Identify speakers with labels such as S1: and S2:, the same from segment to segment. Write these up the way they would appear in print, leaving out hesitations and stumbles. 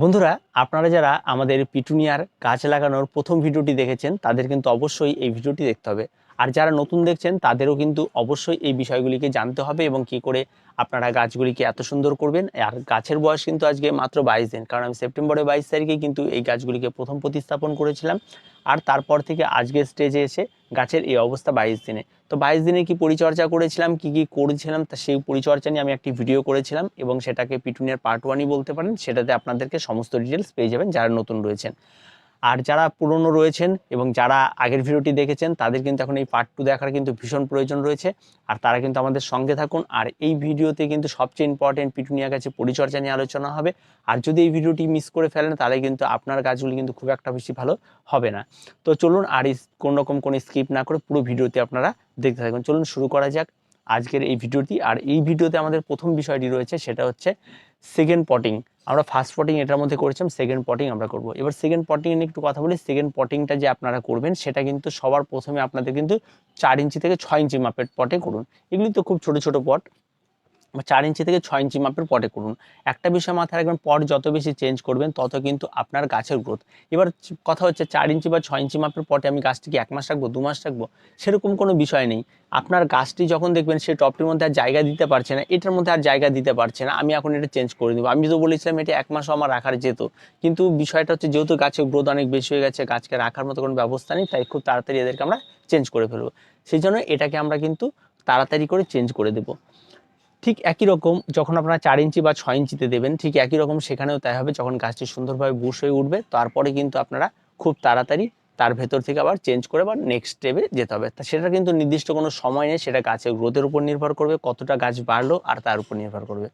S1: বন্ধুরা, আপনারা যারা আমাদের পিটুনিয়ার গাছ লাগানোর প্রথম ভিডিওটি দেখেছেন তাদের কিন্তু অবশ্যই এই ভিডিওটি দেখতে হবে। আর যারা নতুন দেখছেন তাদেরও কিন্তু অবশ্যই এই বিষয়গুলিকে জানতে হবে এবং কি করে আপনারা গাছগুলিকে এত সুন্দর করবেন। আর গাছের বয়স কিন্তু আজকে মাত্র 22 দিন, কারণ আমি সেপ্টেম্বরের 22 তারিখে কিন্তু এই গাছগুলিকে প্রথম প্রতিস্থাপন করেছিলাম। আর তারপর থেকে আজকের স্টেজে এসে গাছের এই অবস্থা 22 দিনে। তো 22 দিনে কি পরিচর্যা করেছিলাম, কি কি করেছিলাম, তা সেই পরিচর্যা নিয়ে আমি একটি ভিডিও করেছিলাম এবং সেটাকে পিটুনিয়ার পার্ট 1ই বলতে পারেন। সেটাতে আপনাদেরকে সমস্ত ডিটেলস পেয়ে যাবেন যারা নতুন রয়েছেন। আর যারা পুরনো রয়েছেন এবং যারা আগের ভিডিওটি দেখেছেন তাদের কিন্তু এখন এই পার্ট 2 দেখার কিন্তু ভীষণ প্রয়োজন রয়েছে। আর তারা কিন্তু আমাদের সঙ্গে থাকুন। আর এই ভিডিওতে কিন্তু সবচেয়ে ইম্পর্টেন্ট পিটুনিয়া গাছের পরিচর্যা নিয়ে আলোচনা হবে। আর যদি এই ভিডিওটি মিস করে ফেলেন তাহলে কিন্তু আপনার গাছগুলি কিন্তু খুব একটা বেশি ভালো হবে না। তো চলুন আর কোনো রকম কোনো স্কিপ না করে পুরো ভিডিওতে আপনারা দেখতে থাকুন। চলুন শুরু করা যাক আজকের এই ভিডিওটি। আর এই ভিডিওতে আমাদের প্রথম বিষয়টি রয়েছে, সেটা হচ্ছে সেকেন্ড পটিং। আমরা ফার্স্ট পটিং এটার মধ্যে করেছিলাম, সেকেন্ড পটিং আমরা করব। এবার সেকেন্ড পটিং নিয়ে একটু কথা বলি। সেকেন্ড পটিংটা যে আপনারা করবেন সেটা কিন্তু সবার প্রথমে আপনাদের কিন্তু 4 ইঞ্চি থেকে 6 ইঞ্চি মাপের পটে করুন। এগুলি তো খুব ছোট ছোট পট, 4 ইঞ্চি থেকে 6 ইঞ্চি মাপের পটে করুন। একটা বিষয় মাথায় রাখবেন, পট যত বেশি চেঞ্জ করবেন তত কিন্তু আপনার গাছের গ্রোথ। এবার কথা হচ্ছে 4 ইঞ্চি বা 6 ইঞ্চি মাপের পটে আমি গাছটিকে 1 মাস রাখবো, 2 মাস রাখবো, সেরকম কোনো বিষয় নেই। আপনার গাছটি যখন দেখবেন সেই টপটির মধ্যে আর জায়গা দিতে পারছে না, এটার মধ্যে আর জায়গা দিতে পারছে না, আমি এখন এটা চেঞ্জ করে দেবো। আমি তো বলেছিলাম এটা 1 মাসও আমার রাখার যেত, কিন্তু বিষয়টা হচ্ছে যেহেতু গাছের গ্রোথ অনেক বেশি হয়ে গেছে, গাছকে রাখার মতো কোনো ব্যবস্থা নেই, তাই খুব তাড়াতাড়ি এদেরকে আমরা চেঞ্জ করে ফেলবো। সেই জন্য এটাকে আমরা কিন্তু তাড়াতাড়ি করে চেঞ্জ করে দেবো। ঠিক একই রকম যখন আপনারা 4 ইঞ্চি বা 6 ইঞ্চিতে দেবেন, ঠিক একই রকম সেখানেও তাই হবে। যখন গাছটি সুন্দরভাবে বুশ হয়ে উঠবে তারপরে কিন্তু আপনারা খুব তাড়াতাড়ি তার ভেতর থেকে আবার চেঞ্জ করে আবার নেক্সট স্টেপে যেতে হবে। তা সেটা কিন্তু নির্দিষ্ট কোনো সময় নেই, সেটা গাছের গ্রোথের উপর নির্ভর করবে, কতটা গাছ বাড়লো আর তার উপর নির্ভর করবে।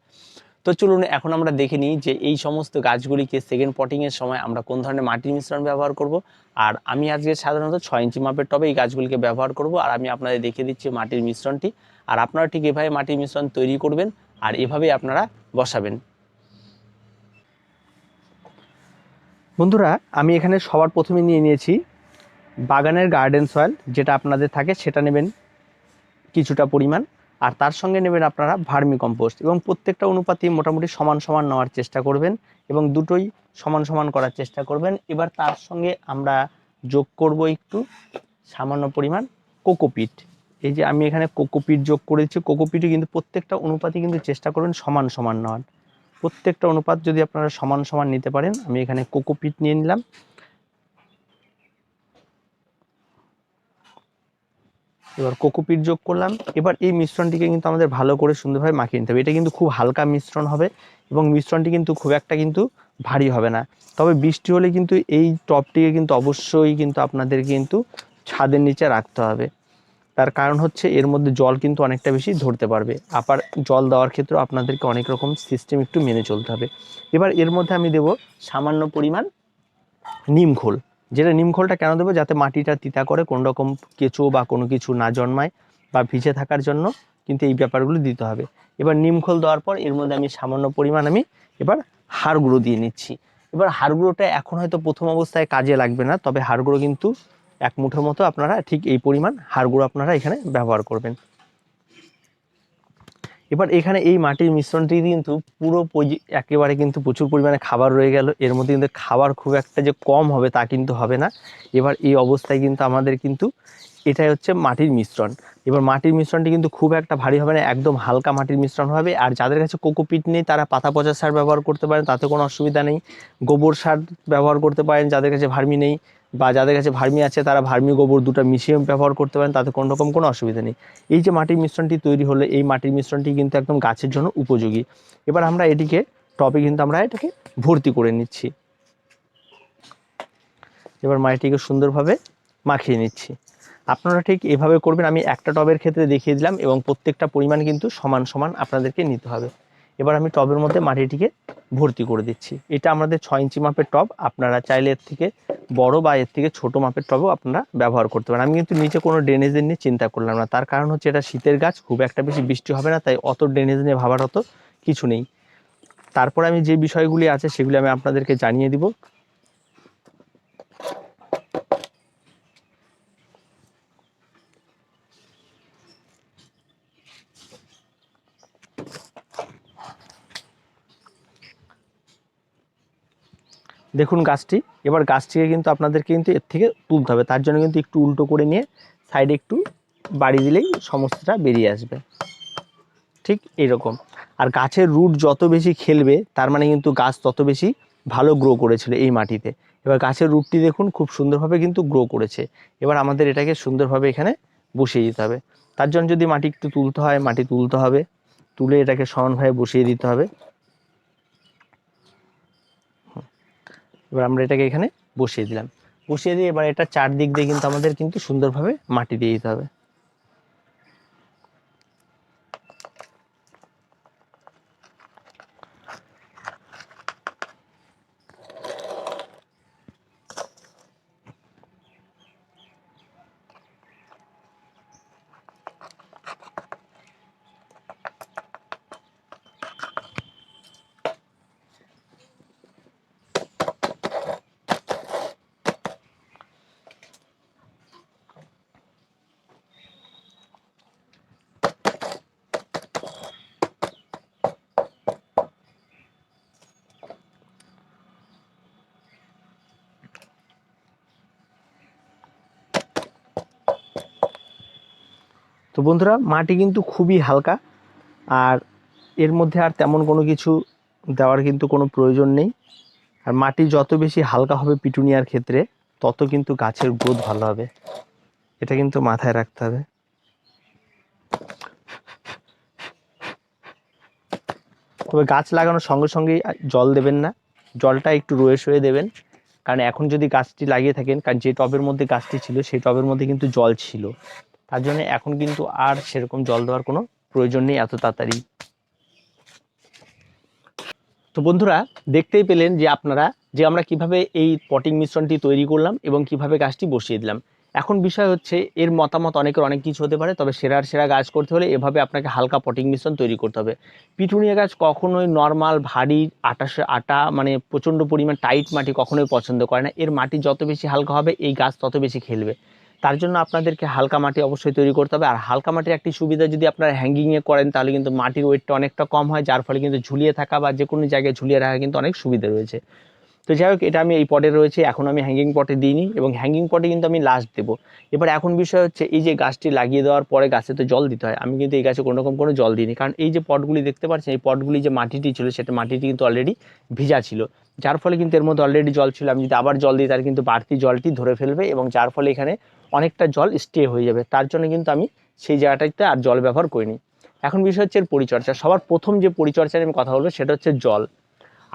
S1: তো চলুন এখন আমরা দেখে নিই যে এই সমস্ত গাছগুলিকে সেকেন্ড পটিংয়ের সময় আমরা কোন ধরনের মাটির মিশ্রণ ব্যবহার করব। আর আমি আজকে সাধারণত 6 ইঞ্চি মাপের টবে এই গাছগুলিকে ব্যবহার করব। আর আমি আপনাদের দেখিয়ে দিচ্ছি মাটির মিশ্রণটি। আর আপনারা ঠিক এভাবে মাটির মিশ্রণ তৈরি করবেন আর এভাবেই আপনারা বসাবেন। বন্ধুরা, আমি এখানে সবার প্রথমে নিয়ে নিয়েছি বাগানের গার্ডেন সয়েল, যেটা আপনাদের থাকে সেটা নেবেন কিছুটা পরিমাণ। আর তার সঙ্গে নেবেন আপনারা ভার্মি কম্পোস্ট, এবং প্রত্যেকটা অনুপাতই মোটামুটি সমান সমান নেওয়ার চেষ্টা করবেন এবং দুটোই সমান সমান করার চেষ্টা করবেন। এবার তার সঙ্গে আমরা যোগ করব একটু সামান্য পরিমাণ কোকোপিট। এই যে আমি এখানে কোকোপিট যোগ করেছি, কোকোপিটে কিন্তু প্রত্যেকটা অনুপাতই কিন্তু চেষ্টা করবেন সমান সমান নেওয়ার। প্রত্যেকটা অনুপাত যদি আপনারা সমান সমান নিতে পারেন, আমি এখানে কোকোপিট নিয়ে নিলাম। এবার কোকোপিট যোগ করলাম। এবার এই মিশ্রণটিকে কিন্তু আমাদের ভালো করে সুন্দরভাবে মাখিয়ে নিতে হবে। এটা কিন্তু খুব হালকা মিশ্রণ হবে এবং মিশ্রণটি কিন্তু খুব একটা কিন্তু ভারী হবে না। তবে বৃষ্টি হলে কিন্তু এই টবটিকে কিন্তু অবশ্যই কিন্তু আপনাদের কিন্তু ছাদের নিচে রাখতে হবে। তার কারণ হচ্ছে এর মধ্যে জল কিন্তু অনেকটা বেশি ধরতে পারবে। আবার জল দেওয়ার ক্ষেত্রে আপনাদেরকে অনেক রকম সিস্টেম একটু মেনে চলতে হবে। এবার এর মধ্যে আমি দেব সামান্য পরিমাণ নিম খোল। যেটা নিম খোলটা কেন দেবো, যাতে মাটিটা তিতা করে কোনো রকম কেঁচো বা কোনো কিছু না জন্মায় বা ভিজে থাকার জন্য কিন্তু এই ব্যাপারগুলো দিতে হবে। এবার নিম খোল দেওয়ার পর এর মধ্যে আমি সামান্য পরিমাণ এবার হাড় গুঁড়ো দিয়ে নিচ্ছি। এবার হাড় গুঁড়োটা এখন হয়তো প্রথম অবস্থায় কাজে লাগবে না, তবে হাড় গুঁড়ো কিন্তু 1 মুঠোর মতো আপনারা ঠিক এই পরিমাণ হাড় গুঁড়ো আপনারা এখানে ব্যবহার করবেন। এবার এখানে এই মাটির মিশ্রণটি কিন্তু পুরো একেবারে কিন্তু প্রচুর পরিমাণে খাবার রয়ে গেল। এর মধ্যে কিন্তু খাবার খুব একটা যে কম হবে তা কিন্তু হবে না। এবার এই অবস্থায় কিন্তু আমাদের কিন্তু এটাই হচ্ছে মাটির মিশ্রণ। এবার মাটির মিশ্রণটি কিন্তু খুব একটা ভারী হবে না, একদম হালকা মাটির মিশ্রণ হবে। আর যাদের কাছে কোকোপিট নেই তারা পাতা পচা সার ব্যবহার করতে পারেন, তাতে কোনো অসুবিধা নেই। গোবর সার ব্যবহার করতে পারেন যাদের কাছে ভার্মি নেই, বা যাদের কাছে ভার্মি আছে তারা ভার্মি গোবর দুটো মিশিয়ে ব্যবহার করতে পারেন, তাতে কোনো রকম কোনো অসুবিধা নেই। এই যে মাটির মিশ্রণটি তৈরি হলো, এই মাটির মিশ্রণটি কিন্তু একদম গাছের জন্য উপযোগী। এবার আমরা এটিকে টবে কিন্তু আমরা এটাকে ভর্তি করে নিচ্ছি। এবার মাটিকে সুন্দরভাবে মাখিয়ে নিচ্ছি। আপনারা ঠিক এভাবে করবেন। আমি একটা টবের ক্ষেত্রে দেখিয়ে দিলাম এবং প্রত্যেকটা পরিমাণ কিন্তু সমান সমান আপনাদেরকে নিতে হবে। এবার আমি টবের মধ্যে মাটিটিকে ভর্তি করে দিচ্ছি। এটা আমাদের 6 ইঞ্চি মাপের টব। আপনারা চাইলে এর থেকে বড় বা এর থেকে ছোট মাপের টবও আপনারা ব্যবহার করতে পারেন। আমি কিন্তু নিচে কোনো ড্রেনেজের নিয়ে চিন্তা করলাম না, তার কারণ হচ্ছে এটা শীতের গাছ, খুব একটা বেশি বৃষ্টি হবে না, তাই অত ড্রেনেজ নিয়ে ভাবার অত কিছু নেই। তারপর আমি যে বিষয়গুলি আছে সেগুলি আমি আপনাদেরকে জানিয়ে দিব। দেখুন গাছটি, এবার গাছটিকে কিন্তু আপনাদেরকে কিন্তু এর থেকে তুলতে হবে। তার জন্য কিন্তু একটু উল্টো করে নিয়ে সাইডে একটু বাড়ি দিলেই সমস্তটা বেরিয়ে আসবে, ঠিক এইরকম। আর গাছের রুট যত বেশি খেলবে তার মানে কিন্তু গাছ তত বেশি ভালো গ্রো করেছিল এই মাটিতে। এবার গাছের রুটটি দেখুন খুব সুন্দরভাবে কিন্তু গ্রো করেছে। এবার আমাদের এটাকে সুন্দরভাবে এখানে বসিয়ে দিতে হবে। তার জন্য যদি মাটি একটু তুলতে হয়, মাটি তুলতে হবে, তুলে এটাকে সমানভাবে বসিয়ে দিতে হবে। এবার আমরা এটাকে এখানে বসিয়ে দিলাম, বসিয়ে দিয়ে এবার এটা চারদিক দিয়ে কিন্তু আমাদের কিন্তু সুন্দরভাবে মাটি দিয়ে দিতে হবে। তো বন্ধুরা, মাটি কিন্তু খুবই হালকা, আর এর মধ্যে আর তেমন কোনো কিছু দেওয়ার কিন্তু কোনো প্রয়োজন নেই। আর মাটি যত বেশি হালকা হবে পিটুনিয়ার ক্ষেত্রে, তত কিন্তু গাছের গ্রোথ ভালো হবে, এটা কিন্তু মাথায় রাখতে হবে। তবে গাছ লাগানোর সঙ্গে সঙ্গেই জল দেবেন না, জলটা একটু রয়ে সয়ে দেবেন। কারণ এখন যদি গাছটি লাগিয়ে থাকেন, কারণ যে টবের মধ্যে গাছটি ছিল সেই টবের মধ্যে কিন্তু জল ছিল, তার জন্য এখন কিন্তু আর সেরকম জল দেওয়ার কোনো প্রয়োজন নেই এত তাড়াতাড়ি। তো বন্ধুরা, দেখতেই পেলেন যে আপনারা যে আমরা কিভাবে এই পটিং মিশ্রণটি তৈরি করলাম এবং কিভাবে গাছটি বসিয়ে দিলাম। এখন বিষয় হচ্ছে এর মতামত অনেকের অনেক কিছু হতে পারে, তবে সেরার সেরা গাছ করতে হলে এভাবে আপনাকে হালকা পটিং মিশ্রণ তৈরি করতে হবে। পিটুনিয়া গাছ কখনোই নর্মাল ভারী আটা মানে প্রচণ্ড পরিমাণ টাইট মাটি কখনোই পছন্দ করে না। এর মাটি যত বেশি হালকা হবে এই গাছ তত বেশি খেলবে। তার জন্য আপনাদেরকে হালকা মাটি অবশ্যই তৈরি করতে হবে। আর হালকা মাটির একটি সুবিধা, যদি আপনারা হ্যাঙ্গিংয়ে করেন তাহলে কিন্তু মাটির ওয়েটটা অনেকটা কম হয়, যার ফলে কিন্তু ঝুলিয়ে থাকা বা যে কোনো জায়গায় ঝুলিয়ে রাখা কিন্তু অনেক সুবিধা রয়েছে। তো যাই হোক, এটা আমি এই পটে রয়েছে, এখন আমি হ্যাঙ্গিং পটে দিইনি এবং হ্যাঙ্গিং পটে কিন্তু আমি লাস্ট দেবো। এবার এখন বিষয় হচ্ছে এই যে গাছটি লাগিয়ে দেওয়ার পরে গাছে তো জল দিতে হয়, আমি কিন্তু এই গাছে কোনো রকম কোনো জল দিইনি। কারণ এই যে পটগুলি দেখতে পাচ্ছেন, এই পটগুলি যে মাটিটি ছিল সেটা মাটিটি কিন্তু অলরেডি ভিজা ছিল, যার ফলে কিন্তু এর মধ্যে অলরেডি জল ছিল। আমি যদি আবার জল দিই তার কিন্তু বাড়তি জলটি ধরে ফেলবে এবং যার ফলে এখানে অনেকটা জল স্টে হয়ে যাবে। তার জন্য কিন্তু আমি সেই জায়গাটাতে আর জল ব্যবহার করিনি। এখন বিষয় হচ্ছে এর পরিচর্যা। সবার প্রথম যে পরিচর্যার আমি কথা বলবো সেটা হচ্ছে জল।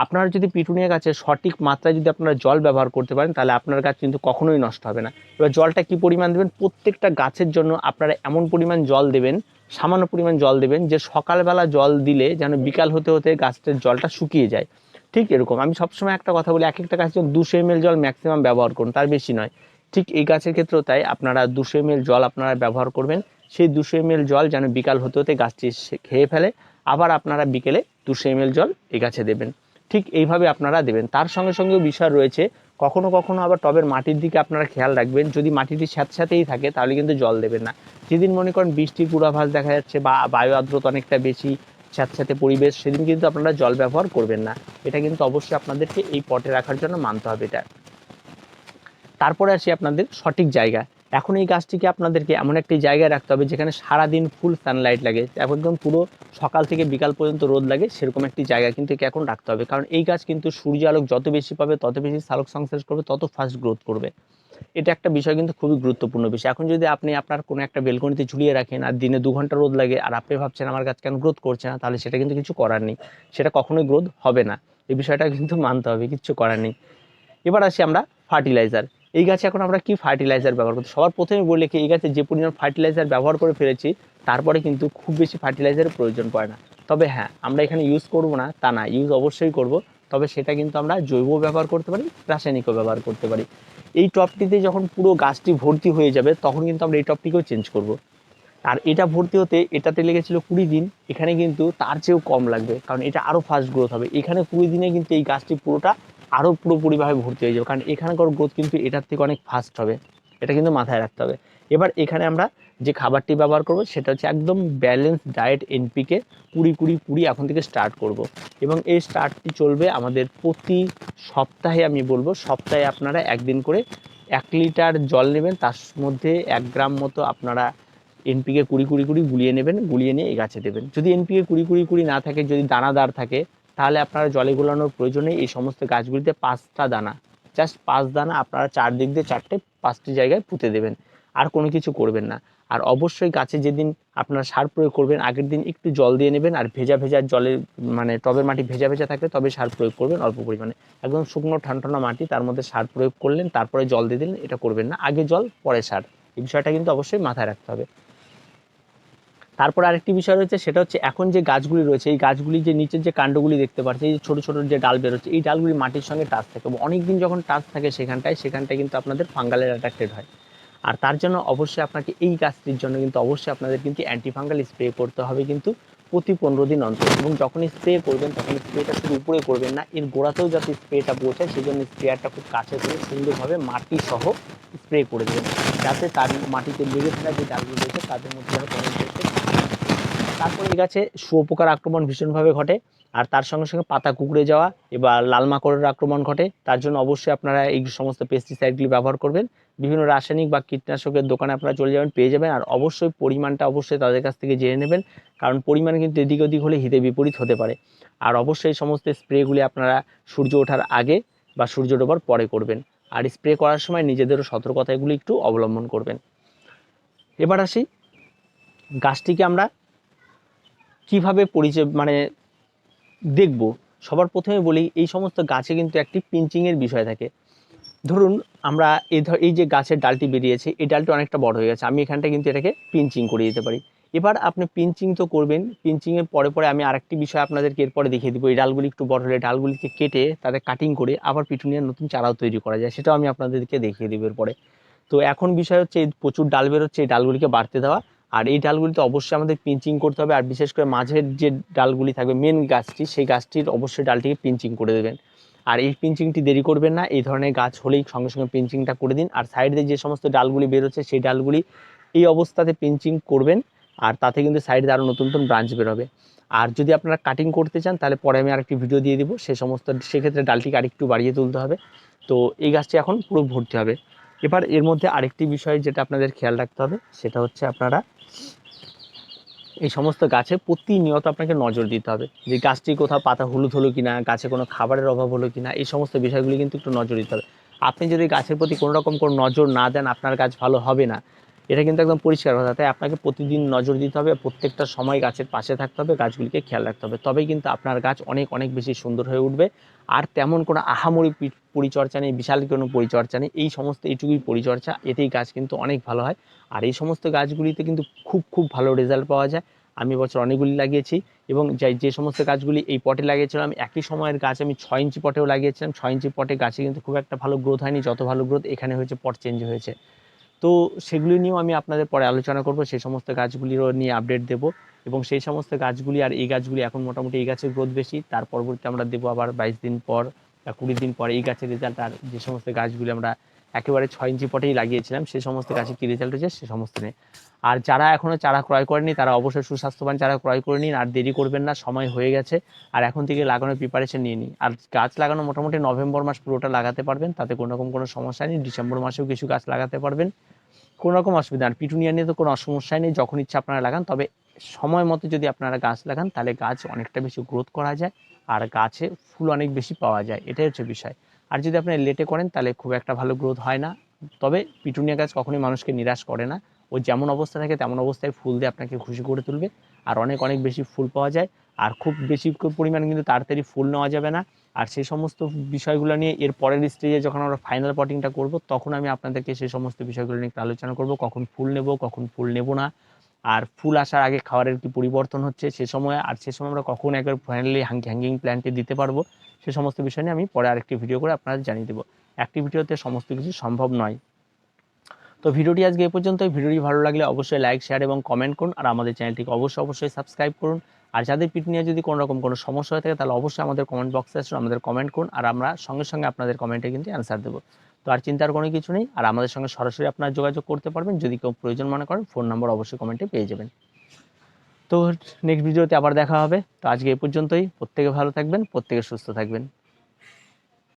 S1: আপনারা যদি পিটুনিয়া গাছে সঠিক মাত্রায় যদি আপনারা জল ব্যবহার করতে পারেন, তাহলে আপনার গাছ কিন্তু কখনোই নষ্ট হবে না। এবার জলটা কি পরিমাণ দেবেন, প্রত্যেকটা গাছের জন্য আপনারা এমন পরিমাণ জল দেবেন, সামান্য পরিমাণ জল দেবেন যে সকালবেলা জল দিলে যেন বিকাল হতে হতে গাছের জলটা শুকিয়ে যায়। ঠিক এরকম আমি সবসময় একটা কথা বলি, এক একটা গাছের 200 ml জল ম্যাক্সিমাম ব্যবহার করুন, তার বেশি নয়। ঠিক এই গাছের ক্ষেত্রেও তাই, আপনারা 200 ml জল আপনারা ব্যবহার করবেন। সেই 200 ml জল যেন বিকাল হতে হতে গাছটি খেয়ে ফেলে, আবার আপনারা বিকেলে 200 ml জল এই গাছে দেবেন। ঠিক এইভাবে আপনারা দেবেন। তার সঙ্গে সঙ্গেও বিষয় রয়েছে, কখনো কখনো আবার টবের মাটির দিকে আপনারা খেয়াল রাখবেন, যদি মাটিটি স্যাঁতস্যাঁতেই থাকে তাহলে কিন্তু জল দেবেন না। যেদিন মনে করেন বৃষ্টির পূর্বাভাস দেখা যাচ্ছে বা বায়ু আর্দ্রতা অনেকটা বেশি, স্যাঁতস্যাঁতে পরিবেশ, সেদিন কিন্তু আপনারা জল ব্যবহার করবেন না। এটা কিন্তু অবশ্যই আপনাদেরকে এই পটে রাখার জন্য মানতে হবে এটা। তারপরে আসি আপনাদের সঠিক জায়গা। এখন এই গাছটিকে আপনাদেরকে এমন একটি জায়গায় রাখতে হবে যেখানে সারাদিন ফুল সানলাইট লাগে, একদম পুরো সকাল থেকে বিকাল পর্যন্ত রোদ লাগে, সেরকম একটি জায়গা কিন্তু একে এখন রাখতে হবে। কারণ এই গাছ কিন্তু সূর্য আলোক যত বেশি পাবে তত বেশি সালোক সংশ্লেষ করবে, তত ফাস্ট গ্রোথ করবে। এটা একটা বিষয় কিন্তু খুবই গুরুত্বপূর্ণ বিষয়। এখন যদি আপনি আপনার কোনো একটা বেলকনিতে ঝুলিয়ে রাখেন আর দিনে 2 ঘন্টা রোদ লাগে আর আপনি ভাবছেন আমার গাছ কেন গ্রোথ করছে না, তাহলে সেটা কিন্তু কিছু করার নেই, সেটা কখনোই গ্রোথ হবে না। এই বিষয়টা কিন্তু মানতে হবে, কিচ্ছু করার নেই। এবার আসি আমরা ফার্টিলাইজার। এই গাছে এখন আমরা কি ফার্টিলাইজার ব্যবহার করতে, সবার প্রথমে বলে কি, এই গাছে যে পরিমাণ ফার্টিলাইজার ব্যবহার করে ফেলেছি তারপরে কিন্তু খুব বেশি ফার্টিলাইজারের প্রয়োজন পড়ে না। তবে হ্যাঁ, আমরা এখানে ইউজ করব না তা না, ইউজ অবশ্যই করব। তবে সেটা কিন্তু আমরা জৈব ব্যবহার করতে পারি, রাসায়নিকও ব্যবহার করতে পারি। এই টবটিতে যখন পুরো গাছটি ভর্তি হয়ে যাবে তখন কিন্তু আমরা এই টবটিকেও চেঞ্জ করব। আর এটা ভর্তি হতে এটাতে লেগেছিল 20 দিন, এখানে কিন্তু তার চেয়েও কম লাগবে, কারণ এটা আরও ফাস্ট গ্রোথ হবে। এখানে 20 দিনে কিন্তু এই গাছটি পুরোটা আরও পুরোপুরিভাবে ভর্তি হয়ে যাবে, কারণ এখানকার গ্রোথ কিন্তু এটার থেকে অনেক ফাস্ট হবে, এটা কিন্তু মাথায় রাখতে হবে। এবার এখানে আমরা যে খাবারটি ব্যবহার করব সেটা হচ্ছে একদম ব্যালেন্স ডায়েট এনপিকে 20-20-20 এখন থেকে স্টার্ট করব। এবং এই স্টার্টটি চলবে আমাদের প্রতি সপ্তাহে, আমি বলবো সপ্তাহে আপনারা একদিন করে 1 লিটার জল নেবেন, তার মধ্যে 1 গ্রাম মতো আপনারা এনপিকে 20-20-20 গুলিয়ে নেবেন, গুলিয়ে নিয়ে এই গাছে দেবেন। যদি এনপিকে 20-20-20 না থাকে, যদি দানাদার থাকে, তাহলে আপনারা জলে গোলানোর প্রয়োজনে এই সমস্ত গাছগুলিতে 5টা দানা, জাস্ট 5 দানা আপনারা 4 দিক দিয়ে 4টে 5টি জায়গায় পুঁতে দেবেন, আর কোনো কিছু করবেন না। আর অবশ্যই গাছে যেদিন আপনারা সার প্রয়োগ করবেন আগের দিন একটু জল দিয়ে নেবেন, আর ভেজা ভেজা জলের মানে টবের মাটি ভেজা ভেজা থাকলে তবে সার প্রয়োগ করবেন অল্প পরিমাণে। একদম শুকনো ঠান্ডা মাটি, তার মধ্যে সার প্রয়োগ করলেন, তারপরে জল দিয়ে দিলেন, এটা করবেন না। আগে জল পরে সার, এই বিষয়টা কিন্তু অবশ্যই মাথায় রাখতে হবে। তারপর আরেকটি বিষয় রয়েছে, সেটা হচ্ছে এখন যে গাছগুলি রয়েছে, এই গাছগুলি যে নিচের যে কাণ্ডগুলি দেখতে পাচ্ছি, এই যে ছোটো ছোটো যে ডাল বেরোচ্ছে, এই ডালগুলি মাটির সঙ্গে টাচ থাকে, অনেক দিন যখন টাচ থাকে সেখানটায় কিন্তু আপনাদের ফাঙ্গালের অ্যাট্রাক্টেড হয়। আর তার জন্য অবশ্যই আপনাকে এই গাছটির জন্য কিন্তু অবশ্যই আপনাদের কিন্তু অ্যান্টিফাঙ্গাল স্প্রে করতে হবে কিন্তু প্রতি 15 দিন অন্তর। এবং যখন স্প্রে করবেন তখন স্প্রেটা শুধু উপরে করবেন না, এর গোড়াতেও যাতে স্প্রেটা পৌঁছায় সেই জন্য স্প্রেয়ারটা খুব কাছে করে সুন্দরভাবে মাটি সহ স্প্রে করে দেবেন, যাতে তার মাটিতে লেগে থাকা যে ডালগুলো রয়েছে তাদের মধ্যে যেন কোনো তারপরে এই গাছে শুঁয়োপোকার আক্রমণ ভীষণভাবে ঘটে, আর তার সঙ্গে সঙ্গে পাতা কুঁকড়ে যাওয়া এবার লাল মাকড়ের আক্রমণ ঘটে। তার জন্য অবশ্যই আপনারা এই সমস্ত পেস্টিসাইডগুলি ব্যবহার করবেন। বিভিন্ন রাসায়নিক বা কীটনাশকের দোকানে আপনারা চলে যাবেন, পেয়ে যাবেন। আর অবশ্যই পরিমাণটা অবশ্যই তাদের কাছ থেকে জেনে নেবেন, কারণ পরিমাণ কিন্তু এদিক ওদিক হলে হিতে বিপরীত হতে পারে। আর অবশ্যই সমস্ত স্প্রেগুলি আপনারা সূর্য ওঠার আগে বা সূর্য ডোবার পরে করবেন। আর স্প্রে করার সময় নিজেদেরও সতর্কতা এগুলি একটু অবলম্বন করবেন। এবার আসি গাছটিকে আমরা কিভাবে দেখব। সবার প্রথমে বলি, এই সমস্ত গাছে কিন্তু একটি পিঞ্চিংয়ের বিষয় থাকে। ধরুন আমরা এই যে গাছের ডালটি বেরিয়েছে, এই ডালটি অনেকটা বড় হয়ে গেছে, আমি এখানটা কিন্তু এটাকে পিঞ্চিং করে দিতে পারি। এবার আপনি পিঞ্চিং তো করবেন, পিঞ্চিংয়ের পরে পরে আমি আরেকটি বিষয় আপনাদেরকে এরপরে দেখিয়ে দিব। এই ডালগুলি একটু বড় হলে ডালগুলিকে কেটে তাদের কাটিং করে আবার পিটুনিয়ার নতুন চারাও তৈরি করা যায়, সেটাও আমি আপনাদেরকে দেখিয়ে দিব এরপরে। তো এখন বিষয় হচ্ছে, এই প্রচুর ডাল বেরোচ্ছে, এই ডালগুলিকে বাড়তে দেওয়া। আর এই ডালগুলিতে অবশ্যই আমাদের পিঞ্চিং করতে হবে, আর বিশেষ করে মাঝের যে ডালগুলি থাকবে মেন গাছটি, সেই গাছটির অবশ্যই ডালটিকে পিঞ্চিং করে দেবেন। আর এই পিঞ্চিংটি দেরি করবেন না, এই ধরনের গাছ হলেই সঙ্গে সঙ্গে পিঞ্চিংটা করে দিন। আর সাইডে যে সমস্ত ডালগুলি বেরোচ্ছে সেই ডালগুলি এই অবস্থাতে পিঞ্চিং করবেন, আর তাতে কিন্তু সাইডে আরও নতুন নতুন ব্রাঞ্চ বেরোবে। আর যদি আপনারা কাটিং করতে চান তাহলে পরে আমি আরেকটি ভিডিও দিয়ে দিব, সেক্ষেত্রে ডালটিকে আরেকটু বাড়িয়ে তুলতে হবে। তো এই গাছটি এখন পুরো ভর্তি হবে। এবার এর মধ্যে আরেকটি বিষয় যেটা আপনাদের খেয়াল রাখতে হবে, সেটা হচ্ছে আপনারা এই সমস্ত গাছে প্রতিনিয়ত আপনাকে নজর দিতে হবে, যে গাছটি কোথাও পাতা হলুদ হলো কিনা, গাছে কোনো খাবারের অভাব হলো কিনা, এই সমস্ত বিষয়গুলি কিন্তু একটু নজর দিতে হবে। আপনি যদি গাছের প্রতি কোনো রকম কোনো নজর না দেন, আপনার গাছ ভালো হবে না, এটা কিন্তু একদম পরিষ্কার কথা। তাই আপনাকে প্রতিদিন নজর দিতে হবে, প্রত্যেকটা সময় গাছের পাশে থাকতে হবে, গাছগুলিকে খেয়াল রাখতে হবে, তবেই কিন্তু আপনার গাছ অনেক অনেক বেশি সুন্দর হয়ে উঠবে। আর তেমন কোনো আহামরি পরিচর্যা নেই, বিশাল কোনো পরিচর্যা নেই, এই সমস্ত এইটুকুই পরিচর্যা, এতেই গাছ কিন্তু অনেক ভালো হয়। আর এই সমস্ত গাছগুলিতে কিন্তু খুব খুব ভালো রেজাল্ট পাওয়া যায়। আমি বছর অনেকগুলি লাগিয়েছি, এবং যে সমস্ত গাছগুলি এই পটে লাগিয়েছিলাম, একই সময়ের গাছ আমি 6 ইঞ্চি পটেও লাগিয়েছিলাম, 6 ইঞ্চি পটে গাছে কিন্তু খুব একটা ভালো গ্রোথ হয়নি, যত ভালো গ্রোথ এখানে হয়েছে পট চেঞ্জ হয়েছে। তো সেগুলি নিয়েও আমি আপনাদের পরে আলোচনা করব, সেই সমস্ত গাছগুলিরও নিয়ে আপডেট দেব। এবং সেই সমস্ত গাছগুলি আর এই গাছগুলি এখন মোটামুটি এই গাছের গ্রোথ বেশি, তার পরবর্তীতে আমরা দেবো আবার 22 দিন পর বা 20 দিন পর এই গাছের রেজাল্ট। আর যে সমস্ত গাছগুলি আমরা একেবারে 6 ইঞ্চি পটেই লাগিয়েছিলাম, সেই সমস্ত গাছে কী রেজাল্ট হয়েছে সে সমস্ত নিয়ে। আর যারা এখনও চারা ক্রয় করেনি তারা অবশ্যই সুস্বাস্থ্যবান চারা ক্রয় করে নিন, আর দেরি করবেন না, সময় হয়ে গেছে। আর এখন থেকে লাগানোর প্রিপারেশন নিয়ে নিন। আর গাছ লাগানো মোটামুটি নভেম্বর মাস পুরোটা লাগাতে পারবেন, তাতে কোনো রকম কোনো সমস্যা নেই। ডিসেম্বর মাসেও কিছু গাছ লাগাতে পারবেন, কোনো রকম অসুবিধা নেই। পিটুনিয়া নিয়ে তো কোনো সমস্যাই নেই, যখন ইচ্ছা আপনারা লাগান। তবে সময় মতো যদি আপনারা গাছ লাগান তাহলে গাছ অনেকটা বেশি গ্রোথ করা যায়, আর গাছে ফুল অনেক বেশি পাওয়া যায়, এটাই হচ্ছে বিষয়। আর যদি আপনি লেটে করেন তাহলে খুব একটা ভালো গ্রোথ হয় না। তবে পিটুনিয়া গাছ কখনোই মানুষকে নিরাশ করে না, ও যেমন অবস্থা থাকে তেমন অবস্থায় ফুল দিয়ে আপনাকে খুশি করে তুলবে। আর অনেক অনেক বেশি ফুল পাওয়া যায়, আর খুব বেশি পরিমাণে কিন্তু তাড়াতাড়ি ফুল নেওয়া যাবে না। আর সেই সমস্ত বিষয়গুলো নিয়ে এর পরের স্টেজে যখন আমরা ফাইনাল পটিংটা করব, তখন আমি আপনাদেরকে সেই সমস্ত বিষয়গুলো নিয়ে একটু আলোচনা করব, কখন ফুল নেব কখন ফুল নেব না, আর ফুল আসার আগে খাবারের কি পরিবর্তন হচ্ছে সে সময়, আর সে সময় আমরা কখন একবার ফাইনালি হ্যাঙ্গিং প্ল্যান্টে দিতে পারবো, সে সমস্ত বিষয় নিয়ে আমি পরে আরেকটি ভিডিও করে আপনাদের জানিয়ে দেবো। একটি ভিডিওতে সমস্ত কিছু সম্ভব নয়। তো ভিডিওটি আজকে এই পর্যন্তই। ভিডিওটি ভালো লাগলে অবশ্যই লাইক, শেয়ার এবং কমেন্ট করুন, আর আমাদের চ্যানেলটিকে অবশ্যই সাবস্ক্রাইব করুন। আর যাদের পিটুনিয়া যদি কোনো রকম কোনো সমস্যা হয়ে থাকে তাহলে অবশ্যই আমাদের কমেন্ট বক্সে আসুন, আমাদের কমেন্ট করুন, আর আমরা সঙ্গে সঙ্গে আপনাদের কমেন্টে কিন্তু অ্যান্সার দেবো। তো আর চিন্তার কোনো কিছু নেই। আর আমাদের সঙ্গে সরাসরি আপনারা যোগাযোগ করতে পারবেন, যদি কেউ প্রয়োজন মনে করেন ফোন নাম্বার অবশ্যই কমেন্টে পেয়ে যাবেন। তো নেক্সট ভিডিওতে আবার দেখা হবে। তো আজকে এ পর্যন্তই। প্রত্যেকে ভালো থাকবেন, প্রত্যেকে সুস্থ থাকবেন।